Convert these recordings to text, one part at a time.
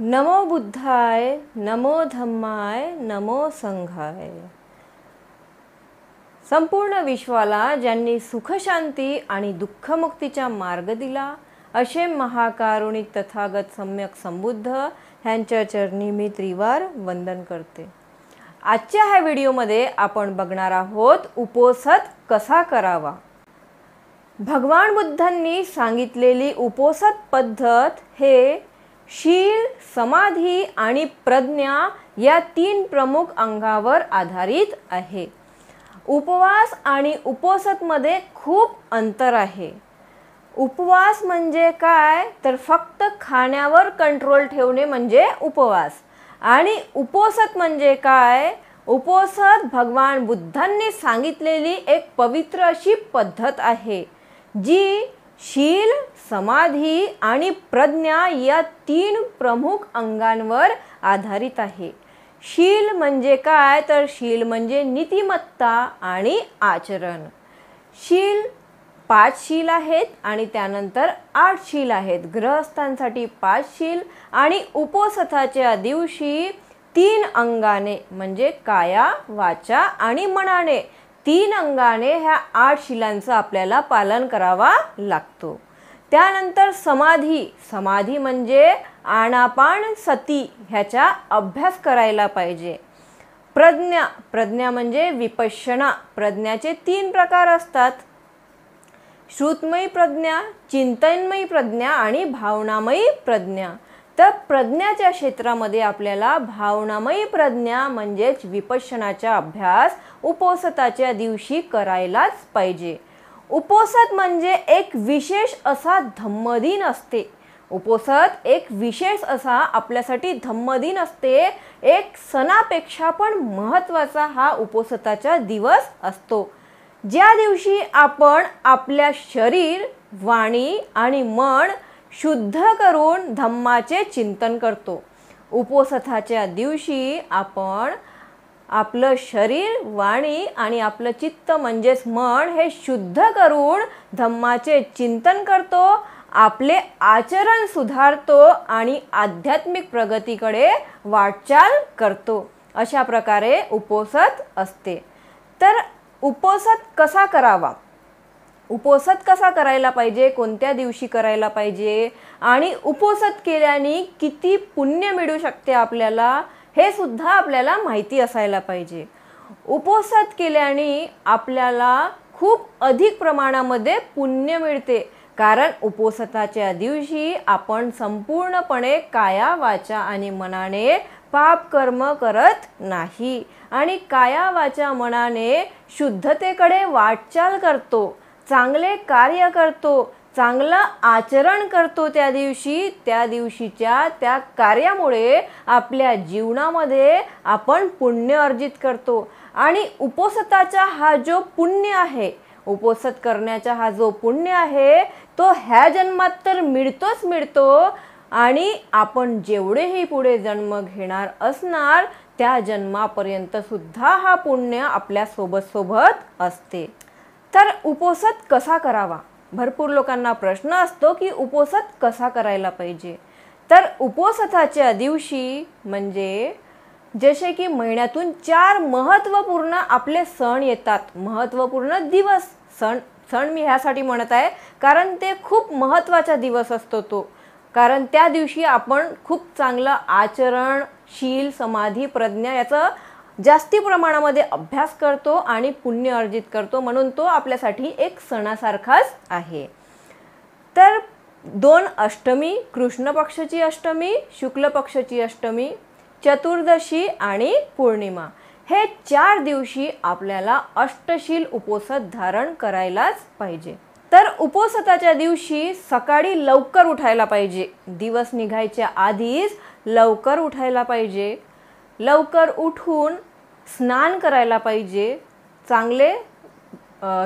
नमो बुद्धाय, नमो धम्माय, नमो संघाय। संपूर्ण विश्वाला ज्यांनी सुखशांती आणि दुःखमुक्तीचा मार्ग दिला असे महाकारुणिक तथागत सम्यक संबुद्ध ह्यांच्या चरणी मी त्रिवार वंदन करते। आजच्या ह्या व्हिडिओमध्ये आपण बघणार आहोत उपोसत कसा करावा। भगवान बुद्धांनी सांगितलेली उपोसत पद्धत हे शील, समाधी आणि प्रज्ञा या तीन प्रमुख अंगावर आधारित आहे। उपवास आणि उपोसत मध्ये खूप अंतर आहे। उपवास म्हणजे काय तर फक्त खाण्यावर कंट्रोल ठेवणे म्हणजे उपवास, आणि उपोसत म्हणजे काय, उपोसत भगवान बुद्धांनी सांगितलेली एक पवित्र अशी पद्धत आहे जी शील, समाधी आणि प्रज्ञा या तीन प्रमुख अंगांवर आधारित आहे। शील म्हणजे काय तर शील म्हणजे नीतिमत्ता आणि आचरण। शील 5 शील आहेत आणि त्यानंतर 8 शील आहेत। गृहस्थांसाठी 5 शील आणि उपोसथाच्या दिवशी 3 अंगाने म्हणजे काया, वाचा आणि मनाने 3 अंगाने ह्या 8 शीलांचं आपल्याला पालन करावा लागतो। त्यानंतर समाधी, समाधी म्हणजे आनापान सती ह्याचा अभ्यास करायला पाहिजे। प्रज्ञा, प्रज्ञा म्हणजे विपश्यना। प्रज्ञाचे 3 प्रकार असतात, श्रुतमयी प्रज्ञा, चिंतनमयी प्रज्ञा आणि भावनामयी प्रज्ञा। तर प्रज्ञाच्या क्षेत्रामध्ये आपल्याला भावनामयी प्रज्ञा म्हणजेच विपश्यनाचा अभ्यास उपोसताच्या दिवशी करायलाच पाहिजे। उपोसत म्हणजे एक विशेष असा धम्मदिन असते। उपोसत एक विशेष असा आपल्यासाठी धम्मदिन असते। एक सणापेक्षा पण महत्त्वाचा हा उपोसताचा दिवस असतो, ज्या दिवशी आपण आपल्या शरीर, वाणी आणि मन शुद्ध करून धम्माचे चिंतन करतो। उपोसथाच्या दिवशी आपण आपलं शरीर, वाणी आणि आपलं चित्त म्हणजेच मन हे शुद्ध करून धम्माचे चिंतन करतो, आपले आचरण सुधारतो आणि आध्यात्मिक प्रगतीकडे वाटचाल करतो। अशा प्रकारे उपोसत असते। तर उपोसत कसा करावा, उपोसत कसा करायला पाहिजे, कोणत्या दिवशी करायला पाहिजे आणि उपोसत केल्याने किती पुण्य मिळू शकते आपल्याला हे सुद्धा आपल्याला माहिती असायला पाहिजे। उपोसत केल्याने आपल्याला खूप अधिक प्रमाणामध्ये पुण्य मिळते, कारण उपोसताच्या दिवशी आपण संपूर्णपणे काया, वाचा आणि मनाने पाप कर्म करत नाही आणि काया, वाचा, मनाने शुद्धतेकडे वाटचाल करतो, चांगले कार्य करतो, चांगलं आचरण करतो। त्या दिवशीच्या त्या कार्यामुळे आपल्या जीवनामध्ये आपण पुण्य अर्जित करतो आणि उपोसताचा हा जो पुण्य आहे, उपोसत करण्याचा हा जो पुण्य आहे तो ह्या जन्मात तर मिळतोच मिळतो, आणि आपण जेवढेही पुढे जन्म घेणार असणार त्या जन्मापर्यंत सुद्धा हा पुण्य आपल्या सोबत असते। तर उपोसत कसा करावा, भरपूर लोकांना प्रश्न असतो की उपोसत कसा करायला पाहिजे। तर उपोसथाच्या दिवशी म्हणजे जसे की महिन्यातून 4 महत्त्वपूर्ण आपले सण येतात, महत्त्वपूर्ण दिवस। सण मी ह्यासाठी म्हणत आहे कारण ते खूप महत्त्वाचा दिवस असतो तो, कारण त्या दिवशी आपण खूप चांगलं आचरण, शील, समाधी, प्रज्ञा याचा जास्ती प्रमाणामध्ये अभ्यास करतो आणि पुण्य अर्जित करतो, म्हणून तो आपल्यासाठी एक सणासारखाच आहे। तर 2 अष्टमी, कृष्ण पक्षाची अष्टमी, शुक्ल पक्षाची अष्टमी, चतुर्दशी आणि पौर्णिमा हे 4 दिवशी आपल्याला अष्टशील उपोसत धारण करायलाच पाहिजे। तर उपोसताच्या दिवशी सकाळी लवकर उठायला पाहिजे, दिवस निघायच्या आधीच लवकर उठायला पाहिजे। लवकर उठून स्नान करायला पाहिजे, चांगले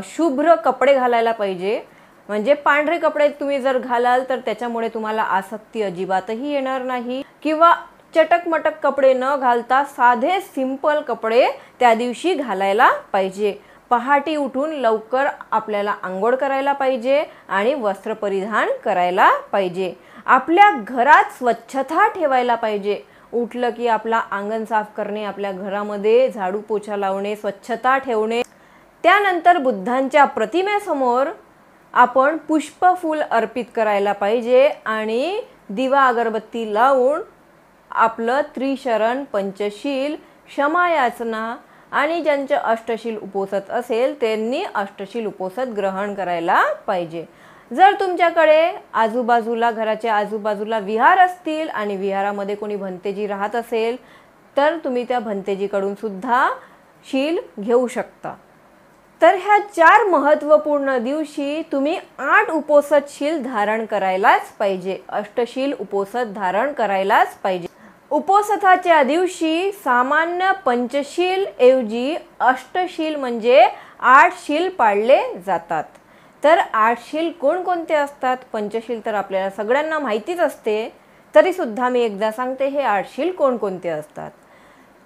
शुभ्र कपडे घालायला पाहिजे, म्हणजे पांढरे कपडे तुम्ही जर घालाल तर त्याच्यामुळे तुम्हाला आसक्ती अजिबातही येणार नाही, किंवा चटकमटक कपडे न घालता साधे सिंपल कपडे त्या दिवशी घालायला पाहिजे। पहाटे उठून लवकर आपल्याला अंघोळ करायला पाहिजे आणि वस्त्र परिधान करायला पाहिजे आपल्या घरात स्वच्छता ठेवायला पाहिजे. उठलं की आपला अंगण साफ करणे, आपल्या घरामध्ये झाडू पोछा लावणे, स्वच्छता ठेवणे. त्यानंतर बुद्धांच्या प्रतिमेसमोर आपण पुष्पफूल अर्पित करायला पाहिजे आणि दिवा अगरबत्ती लावून आपलं त्रिशरण, पंचशील, क्षमायाचना आणि ज्यांचे अष्टशील उपोषित असेल त्यांनी अष्टशील उपोषित ग्रहण करायला पाहिजे. जर तुमच्याकडे आजूबाजूला, घराच्या आजूबाजूला विहार असतील आणि विहारामध्ये कोणी भंतेजी राहत असेल तर तुम्ही त्या भंतेजीकडून सुद्धा शील घेऊ शकता. तर ह्या 4 महत्त्वपूर्ण दिवशी तुम्ही 8 उपोषित शील धारण करायलाच पाहिजे. अष्टशील उपोषित धारण करायलाच पाहिजे. उपोषिताच्या दिवशी सामान्य पंचशील ऐवजी अष्टशील म्हणजे 8 शील पाळले जातात. तर 8 शील कोणकोणते असतात? पंचशील तर आपल्याला सगळ्यांना माहितीच असते, तरी सुद्धा मी एकदा सांगते हे 8 शील कोणकोणते असतात.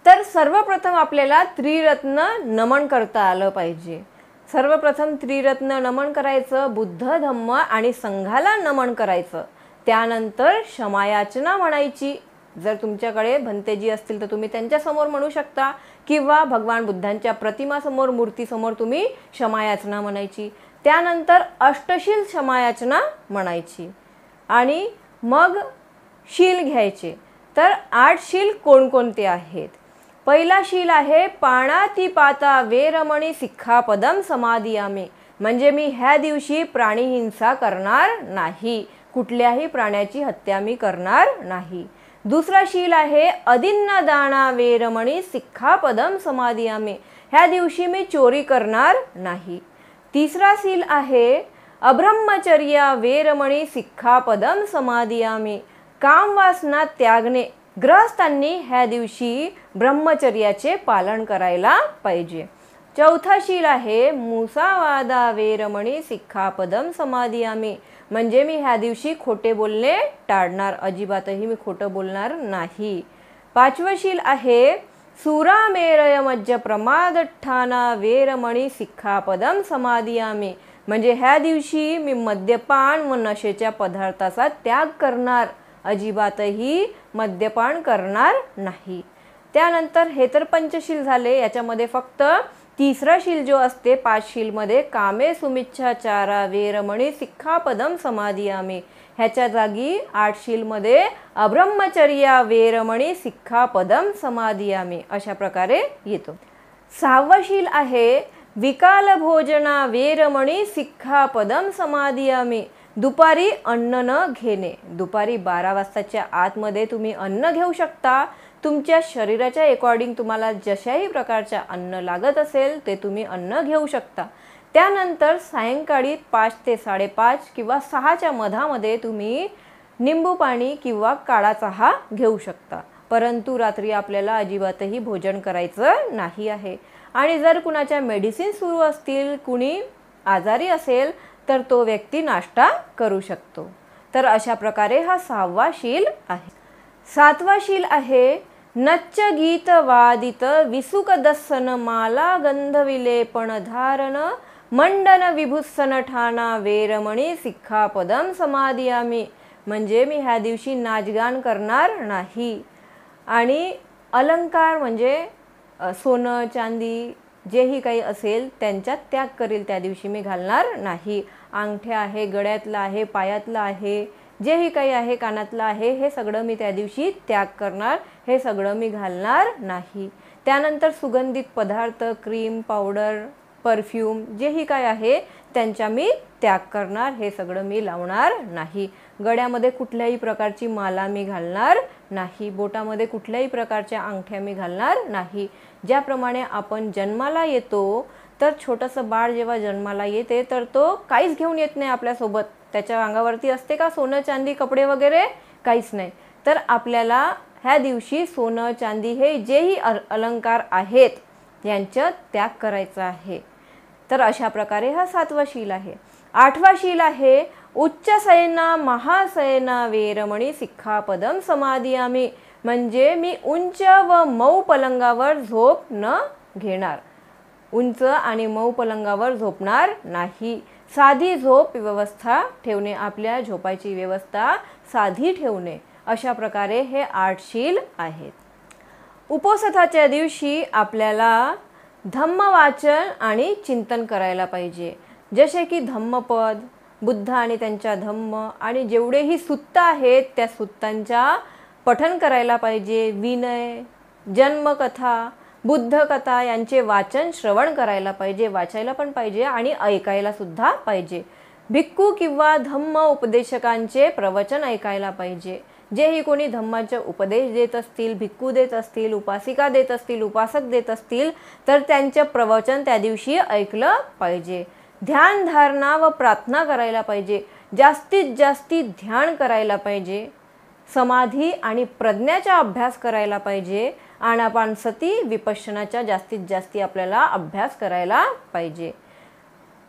तर सर्वप्रथम आपल्याला त्रिरत्न नमन करता आलं पाहिजे. सर्वप्रथम त्रिरत्न नमन करायचं, बुद्ध, धम्म आणि संघाला नमन करायचं. त्यानंतर क्षमायाचना म्हणायची. जर तुमच्याकडे भंतेजी असतील तर तुम्ही त्यांच्यासमोर म्हणू शकता किंवा भगवान बुद्धांच्या प्रतिमासमोर, मूर्तीसमोर तुम्ही क्षमायाचना म्हणायची. त्यानंतर अष्टशील क्षमायाचना म्हणायची आणि मग शील घ्यायचे. तर 8 शील कोणकोणते आहेत? पहिला शील आहे पाणातिपाता वेरमणी सिक्खापदम समादियामी, म्हणजे मी ह्या दिवशी प्राणीहिंसा करणार नाही, कुठल्याही प्राण्याची हत्या मी करणार नाही. दुसरा शील आहे अदिन्नदाना वेरमणी सिक्खापदम समादियामी, ह्या दिवशी मी चोरी करणार नाही. तिसरा शील आहे अब्रह्मचर्या वेरमणी सिक्खापदम समादियामी, कामवासना त्यागणे. गृहस्थांनी ह्या दिवशी ब्रह्मचर्याचे पालन करायला पाहिजे. चौथा शील आहे मुसावादा वेरमणी सिक्खापदम समादियामी, म्हणजे मी ह्या दिवशी खोटे बोलणे टाळणार, अजिबातही मी खोटं बोलणार नाही. पाचवं शील आहे सुरामेरय मज्ज प्रमादठाना वेरमणी सिक्खापदम समादियामी, म्हणजे ह्या दिवशी मी मद्यपान व नशेच्या पदार्थाचा त्याग करणार, अजिबातही मद्यपान करणार नाही. त्यानंतर हे तर पंचशील झाले. याच्यामध्ये फक्त तिसरा शील जो असते 5 शीलमध्ये कामे सुमिच्छाचारा वेरमणी सिक्खापदम समादियामी, ह्याच्या जागी 8 शीलमध्ये अब्रह्मचर्या वेरमणी सिक्खापदम समादियामी अशा प्रकारे येतो. 6वं शील आहे विकाल भोजना वेरमणी सिक्खापदम समादियामी, दुपारी अन्न न घेणे. दुपारी 12 वाजताच्या आतमध्ये तुम्ही अन्न घेऊ शकता. तुमच्या शरीराच्या अकॉर्डिंग तुम्हाला जशाही प्रकारच्या अन्न लागत असेल ते तुम्ही अन्न घेऊ शकता. त्यानंतर सायंकाळी 5 ते 5:30 किंवा 6च्या मधामध्ये तुम्ही निंबू पाणी किंवा काळा चहा घेऊ शकता. परंतु रात्री आपल्याला अजिबातही भोजन करायचं नाही आहे. आणि जर कुणाच्या मेडिसिन सुरू असतील, कुणी आजारी असेल तर तो व्यक्ती नाश्ता करू शकतो. तर अशा प्रकारे हा 6वा शील आहे. 7वा शील आहे नच्च गीत वादित विसुक दस्सन माला गंध विलेपण धारण मंडन विभुत्सन ठाणा वेरमणी सिक्खापदम समादियामी, म्हणजे मी ह्या दिवशी नाचगान करणार नाही आणि अलंकार म्हणजे सोनं चांदी जेही काही असेल त्यांच्यात त्याग करील, त्या दिवशी मी घालणार नाही. अंगठ्या आहे, गळ्यातला आहे, पायातला आहे, जेही काही आहे, कानातलं आहे, हे सगळं मी त्या दिवशी त्याग करणार, हे सगळं मी घालणार नाही. त्यानंतर सुगंधित पदार्थ, क्रीम, पावडर, परफ्यूम जेही काय आहे त्यांचा मी त्याग करणार, हे सगळं मी लावणार नाही. गळ्यामध्ये कुठल्याही प्रकारची माला मी घालणार नाही. बोटामध्ये कुठल्याही प्रकारच्या अंगठ्या मी घालणार नाही. ज्याप्रमाणे आपण जन्माला येतो तर छोटंसं बाळ जेव्हा जन्माला येते तर तो काहीच घेऊन येत नाही आपल्यासोबत. त्याच्या अंगावरती असते का सोनं चांदी कपडे वगैरे? काहीच नाही. तर आपल्याला ह्या दिवशी सोनं चांदी हे जेही अलंकार आहेत यांचा त्याग करायचा आहे. तर अशा प्रकारे हा 7वा शील आहे. 8वा शील आहे उच्च सैना महासैना वेरमणी सिक्खापदम समादियामी, म्हणजे मी उंच व मऊ पलंगावर झोप न घेणार, उंच आणि मऊ पलंगावर झोपणार नाही. साधी झोप व्यवस्था ठेवणे, आपल्या झोपायची व्यवस्था साधी ठेवणे, अशा प्रकारे हे 8 शील आहेत. उपोषणाच्या दिवशी आपल्याला धम्म वाचन आणि चिंतन करायला पाहिजे. जसे की धम्मपद, बुद्ध आणि त्यांच्या धम्म आणि जेवढेही सुत्त आहेत त्या सुत्तांच्या पठन करायला पाहिजे. विनय, जन्मकथा, बुद्ध कथा यांचे वाचन श्रवण करायला पाहिजे, वाचायला पण पाहिजे आणि ऐकायला सुद्धा पाहिजे. भिक्खू किंवा धम्म उपदेशकांचे प्रवचन ऐकायला पाहिजे. जेही कोणी धम्माचे उपदेश देत असतील, भिक्खू देत असतील, उपासिका देत असतील, उपासक देत असतील तर त्यांचे प्रवचन त्या दिवशी ऐकलं पाहिजे. ध्यान धारणा व प्रार्थना करायला पाहिजे. जास्तीत जास्ती ध्यान करायला पाहिजे. समाधी आणि प्रज्ञाचा अभ्यास करायला पाहिजे. आनापानसती विपश्यनाचा जास्तीत जास्ती आपल्याला अभ्यास करायला पाहिजे.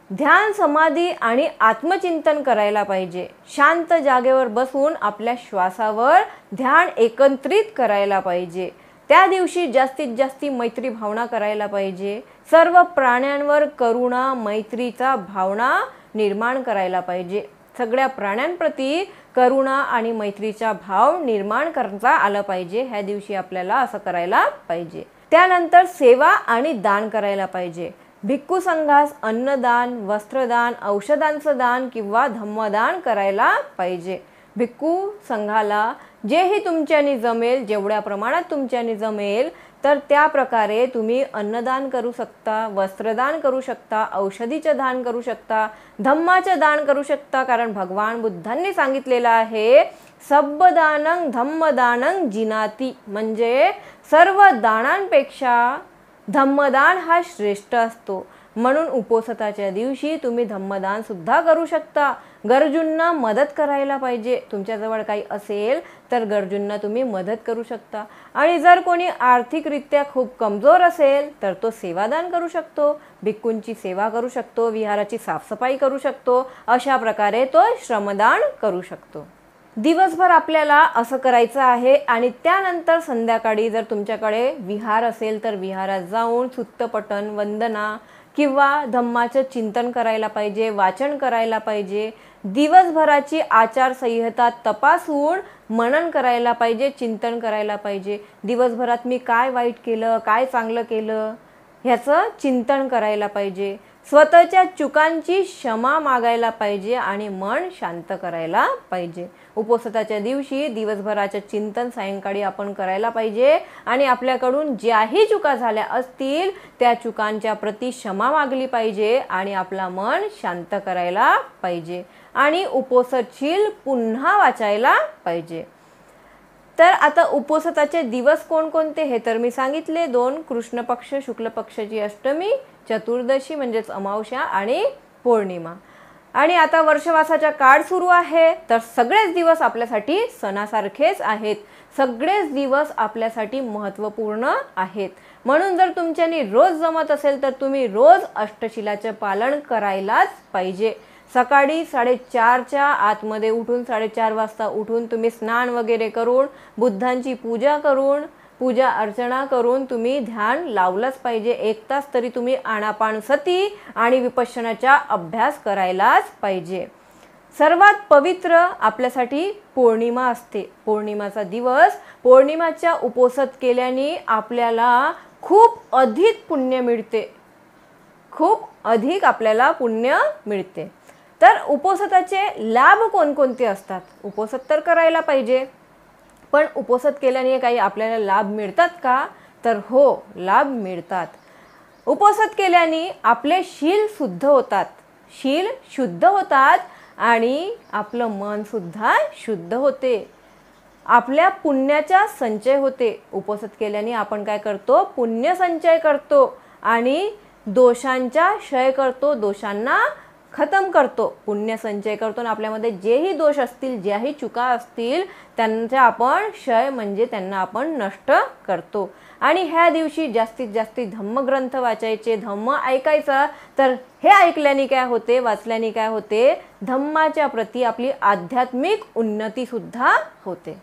ध्यान, समाधी आणि आत्मचिंतन करायला पाहिजे. शांत जागेवर बसून आपल्या श्वासावर ध्यान एकत्रित करायला पाहिजे. त्या दिवशी जास्तीत जास्ती मैत्री भावना करायला पाहिजे. सर्व प्राण्यांवर करुणा, मैत्रीचा भावना निर्माण करायला पाहिजे. सगळ्या प्राण्यांप्रती करुणा आणि मैत्रीचा भाव निर्माण करता आला पाहिजे. ह्या दिवशी आपल्याला असं करायला पाहिजे. त्यानंतर सेवा आणि दान करायला पाहिजे. भिक्खू संघास अन्नदान, वस्त्रदान, औषधांचं दान किंवा धम्मदान करायला पाहिजे. भिक्खू संघाला जेही तुमच्यानी जमेल, जेवढ्या प्रमाणात तुमच्यानी जमेल तर त्या प्रकारे तुम्ही अन्नदान करू शकता, वस्त्रदान करू शकता, औषधीचं दान करू शकता, धम्माचं दान करू शकता. कारण भगवान बुद्धांनी सांगितलेलं आहे सब्बदानं धम्मदानं जिनाती, म्हणजे सर्व दानांपेक्षा धम्मदान हा श्रेष्ठ असतो. म्हणून उपोषणाच्या दिवशी तुम्ही धम्मदान सुद्धा करू शकता. गरजूंना मदत करायला पाहिजे. तुमच्याजवळ काही असेल तर गरजूंना तुम्ही मदत करू शकता. आणि जर कोणी आर्थिकरित्या खूप कमजोर असेल तर तो सेवादान करू शकतो, भिक्खूंची सेवा करू शकतो, विहाराची साफसफाई करू शकतो. अशा प्रकारे तो श्रमदान करू शकतो. दिवसभर आपल्याला असं करायचं आहे. आणि त्यानंतर संध्याकाळी जर तुमच्याकडे विहार असेल तर विहारात जाऊन सुत्तपठण, वंदना किंवा धम्माचं चिंतन करायला पाहिजे, वाचन करायला पाहिजे. दिवसभराची आचारसंहिता तपासून मनन करायला पाहिजे, चिंतन करायला पाहिजे. दिवसभरात मी काय वाईट केलं, काय चांगलं केलं ह्याचं चिंतन करायला पाहिजे. स्वतःच्या चुकांची क्षमा मागायला पाहिजे आणि मन शांत करायला पाहिजे. उपोषणाच्या दिवशी दिवसभराचे चिंतन सायंकाळी आपण करायला पाहिजे आणि आपल्याकडून ज्याही चुका झाल्या असतील त्या चुकांच्या प्रती क्षमा मागली पाहिजे आणि आपला मन शांत करायला पाहिजे आणि उपोषणशील पुन्हा वाचायला पाहिजे. तर आता उपोषणाचे दिवस कोणकोणते हे तर मी सांगितले. 2 कृष्ण पक्ष, शुक्ल पक्षाची अष्टमी, चतुर्दशी म्हणजेच अमावस्या आणि पौर्णिमा. आणि आता वर्षवासाचा काळ सुरू आहे तर सगळेच दिवस आपल्यासाठी सणासारखेच आहेत. सगळेच दिवस आपल्यासाठी महत्त्वपूर्ण आहेत. म्हणून जर तुमच्यानी रोज जमत असेल तर तुम्ही रोज अष्टशिलाचे पालन करायलाच पाहिजे. सकाळी 4:30च्या आतमध्ये उठून 4:30 वाजता उठून तुम्ही स्नान वगैरे करून बुद्धांची पूजा करून पूजा अर्चना करून तुम्ही ध्यान लावलंच पाहिजे. 1 तास तरी तुम्ही आनापानसती आणि विपश्यनाचा अभ्यास करायलाच पाहिजे. सर्वात पवित्र आपल्यासाठी पौर्णिमा असते. पौर्णिमाचा दिवस, पौर्णिमाच्या उपोषण केल्याने आपल्याला खूप अधिक पुण्य मिळते, खूप अधिक आपल्याला पुण्य मिळते. तर उपोषणाचे लाभ कोणकोणते असतात? उपोषण तर करायला पाहिजे, पण उपोषण केल्याने काही आपल्याला लाभ मिळतात का? तर हो, लाभ मिळतात. उपोषण केल्याने आपले शील शुद्ध होतात, शील शुद्ध होतात आणि आपलं मन सुद्धा शुद्ध होते. आपल्या पुण्याचा संचय होते. उपोषण केल्याने आपण काय करतो? पुण्य संचय करतो आणि दोषांचा क्षय करतो, दोषांना खतम करतो. पुण्य संचय करतो आणि आपल्यामध्ये जेही दोष असतील, ज्याही चुका असतील त्यांचा आपण क्षय म्हणजे त्यांना आपण नष्ट करतो. आणि ह्या दिवशी जास्तीत जास्त धम्मग्रंथ वाचायचे, धम्म ऐकायचा. तर हे ऐकल्याने काय होते, वाचल्याने काय होते? धम्माच्या प्रती आपली आध्यात्मिक उन्नती सुद्धा होते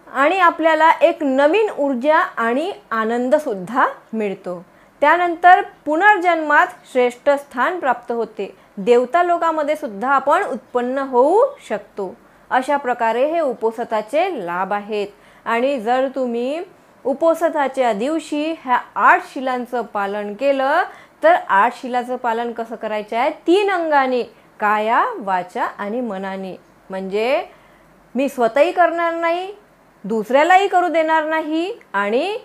आणि आपल्याला एक नवीन ऊर्जा आणि आनंद सुद्धा मिळतो. त्यानंतर पुनर्जन्मात श्रेष्ठ स्थान प्राप्त होते. देवता लोकामध्ये सुद्धा आपण उत्पन्न होऊ शकतो। अशा प्रकारे हे उपोषणाचे लाभ आहेत। आणि जर तुम्ही उपोषणाच्या दिवशी ह्या 8 शिलांचं पालन केलं तर 8 शिलाचं पालन कसं करायचं आहे, 3 अंगाने, काया, वाचा आणि मनाने। म्हणजे मी स्वतःही करणार नाही, दुसऱ्यालाही करू देणार नाही, आणि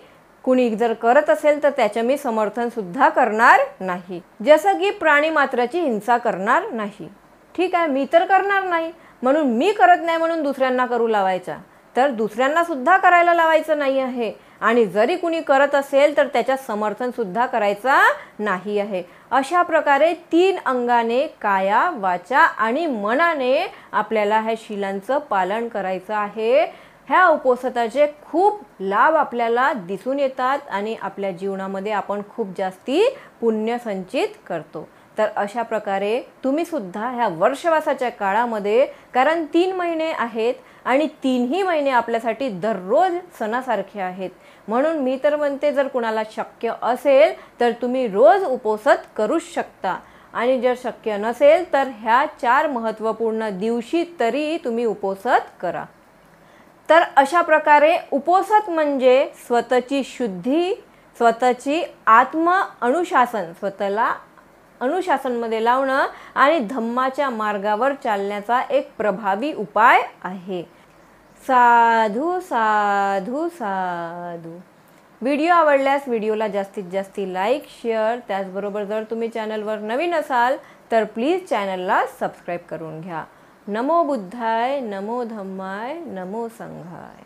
कुणी जर करत असेल तर त्याचे मी समर्थन सुद्धा करणार नाही। जसं की प्राणी मात्राची हिंसा करणार नाही। ठीक आहे, मी तर करणार नाही, म्हणून मी करत नाही म्हणून दुसऱ्यांना करू लावायचा, तर दुसऱ्यांना सुद्धा करायला लावायचं नाही आहे। आणि जरी कुणी करत असेल तर त्याच्या समर्थन सुद्धा करायचा नाही आहे। अशा प्रकारे 3 अंगाने, काया, वाचा आणि मनाने आपल्याला ह्या शिलांचं पालन करायचं आहे। ह्या उपोषणाचे खूप लाभ आपल्याला दिसून येतात आणि आपल्या जीवनामध्ये आपण खूप जास्ती पुण्य संचित करतो। तर अशा प्रकारे तुम्ही सुद्धा ह्या वर्षवासाच्या काळामध्ये, कारण 3 महिने आहेत आणि 3ही महिने आपल्यासाठी दररोज सणासारखे आहेत, म्हणून मी तर म्हणते जर कुणाला शक्य असेल तर तुम्ही रोज उपोषण करू शकता। आणि जर शक्य नसेल तर ह्या 4 महत्त्वपूर्ण दिवशी तरी तुम्ही उपोषण करा। तर अशा प्रकारे उपोषण म्हणजे स्वतःची शुद्धी, स्वतःची आत्म अनुशासन, स्वतःला अनुशासनमध्ये लावणं आणि धम्माच्या मार्गावर चालण्याचा एक प्रभावी उपाय आहे। साधू साधू साधू। व्हिडिओ आवडल्यास व्हिडिओला जास्तीत जास्त लाईक, शेअर, त्याचबरोबर जर तुम्ही चॅनलवर नवीन असाल तर प्लीज चॅनलला सबस्क्राईब करून घ्या। नमो बुद्धाय, नमो धम्माय, नमो संघाय।